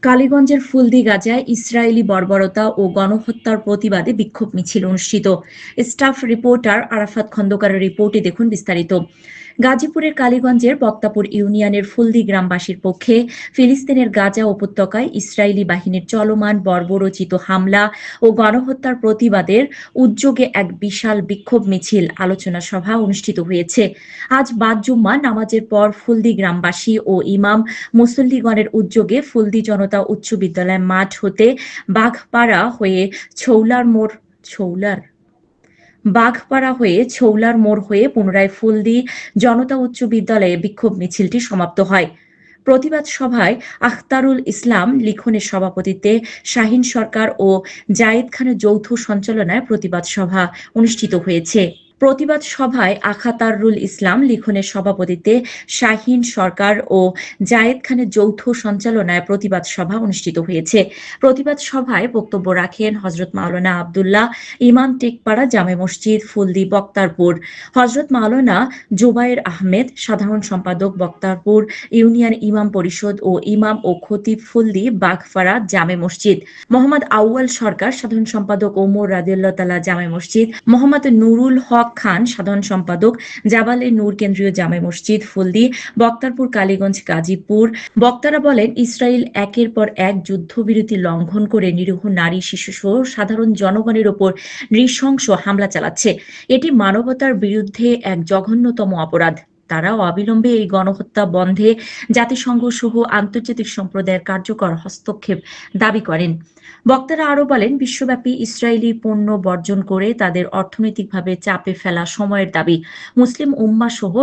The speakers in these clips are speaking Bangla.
কালীগঞ্জের ফুলদি গাজায় ইসরায়েলি বর্বরতা ও গণহত্যার প্রতিবাদে বিক্ষোভ মিছিল অনুষ্ঠিত। স্টাফ রিপোর্টার আরাফাত খন্দকারের রিপোর্টে দেখুন বিস্তারিত। গাজীপুরের কালীগঞ্জের বক্তাপুর ইউনিয়নের ফুলদি গ্রামবাসীর পক্ষে ফিলিস্তিনের গাজা উপত্যকায় ইসরায়েলি বাহিনীর চলমান বর্বরোচিত হামলা ও গণহত্যার প্রতিবাদের উদ্যোগে এক বিশাল বিক্ষোভ মিছিল আলোচনা সভা অনুষ্ঠিত হয়েছে। আজ বাদ জুম্মা নামাজের পর ফুলদি গ্রামবাসী ও ইমাম মুসল্লিগণের উদ্যোগে ফুলদি জনতা উচ্চ বিদ্যালয় মাঠ হতে বাঘপাড়া হয়ে ছৌলার মোড় হয়ে পুনরায় ফুলদি জনতা উচ্চ বিদ্যালয়ে বিক্ষোভ মিছিলটি সমাপ্ত হয়। প্রতিবাদ সভায় আখতারুল ইসলাম লিখনের সভাপতিত্বে শাহিন সরকার ও জায়েদ খানের যৌথ সঞ্চালনায় প্রতিবাদ সভা অনুষ্ঠিত হয়েছে। প্রতিবাদ সভায় আখাতারুল ইসলাম লিখনের সভাপতিত্বে শাহিন সরকার ও জায়েদ খানের যৌথ সঞ্চালনায় প্রতিবাদ সভা অনুষ্ঠিত হয়েছে। প্রতিবাদ সভায় বক্তব্য রাখেন হজরত মাওলানা আবদুল্লাহ, ইমাম টেকপাড়া জামে মসজিদ ফুলদি বক্তারপুর, হজরত মাওলানা জুবায়ের আহমেদ, সাধারণ সম্পাদক বক্তারপুর ইউনিয়ন ইমাম পরিষদ ও ইমাম ও খতিব ফুলদি বাঘপাড়া জামে মসজিদ, মোহাম্মদ আউয়াল সরকার, সাধারণ সম্পাদক ওমর রাদিয়াল্লাহু তাআলা জামে মসজিদ, মোহাম্মদ নুরুল হক খান, সাধারণ সম্পাদক জাবালে নূর কেন্দ্রীয় জামে মসজিদ ফুলদি বক্তারপুর কালীগঞ্জ গাজীপুর। বক্তারা বলেন, ইসরায়েল একের পর এক যুদ্ধবিরতি লঙ্ঘন করে নিরীহ নারী, শিশু সহ সাধারণ জনগণের ওপর নৃশংস হামলা চালাচ্ছে। এটি মানবতার বিরুদ্ধে এক জঘন্যতম অপরাধ। তারা অবিলম্বে এই গণহত্যা বন্ধে জাতিসংঘ সহ আন্তর্জাতিক সম্প্রদায়ের কার্যকর হস্তক্ষেপ দাবি করেন। বক্তারা আরো বলেন, বিশ্বব্যাপী ইসরায়েলি পণ্য বর্জন করে তাদের অর্থনৈতিকভাবে চাপে ফেলা সময়ের দাবি। মুসলিম উম্মাহ সহ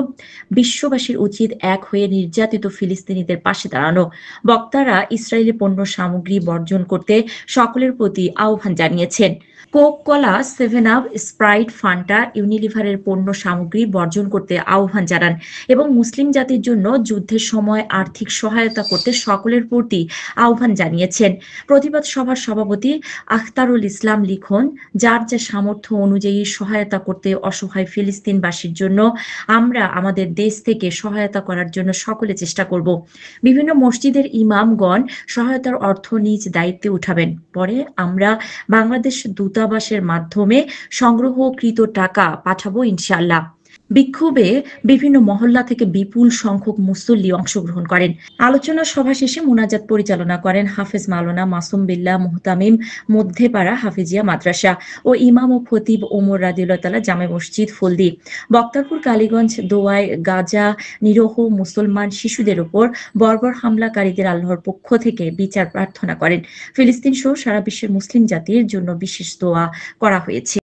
বিশ্ববাসীর উচিত এক হয়ে নির্যাতিত ফিলিস্তিনিদের পাশে দাঁড়ানো। বক্তারা ইসরায়েলি পণ্য সামগ্রী বর্জন করতে সকলের প্রতি আহ্বান জানিয়েছেন। কোক কোলা, 7 আপ, স্প্রাইট, ফান্টা, ইউনিলিভারের পণ্য সামগ্রী বর্জন করতে আহ্বান জানান এবং মুসলিম জাতির জন্য যুদ্ধের সময় আর্থিক সহায়তা করতে সকলের প্রতি আহ্বান জানিয়েছেন। প্রতিবাদ সভার সভাপতি আখতারুল ইসলাম লিখন, যার যা সামর্থ্য অনুযায়ী সহায়তা করতে অসহায় ফিলিস্তিনবাসীর জন্য আমরা আমাদের দেশ থেকে সহায়তা করার জন্য সকলে চেষ্টা করব। বিভিন্ন মসজিদের ইমামগণ সহায়তার অর্থ নিজ দায়িত্বে উঠাবেন। পরে আমরা বাংলাদেশ দূতাবাসের মাধ্যমে সংগ্রহকৃত টাকা পাঠাবো ইনশাআল্লাহ। বিক্ষোভে বিভিন্ন মহল্লা থেকে বিপুল সংখ্যক মুসল্লি অংশগ্রহণ করেন। আলোচনা সভা শেষে মোনাজাত পরিচালনা করেন হাফেজ মাওলানা মাসুম বিল্লাহ মুহতামিম মধ্যপাড়া হাফিজিয়া মাদ্রাসা ও ইমাম ও খতিব ওমর রাদিয়াল্লাহু তাআলা জামে মসজিদ ফুলদি। বক্তারপুর কালীগঞ্জ দোয়ায় গাজা নিরীহ মুসলমান শিশুদের উপর বর্বর হামলাকারীদের আল্লাহর পক্ষ থেকে বিচার প্রার্থনা করেন। ফিলিস্তিন সহ সারা বিশ্বের মুসলিম জাতির জন্য বিশেষ দোয়া করা হয়েছে।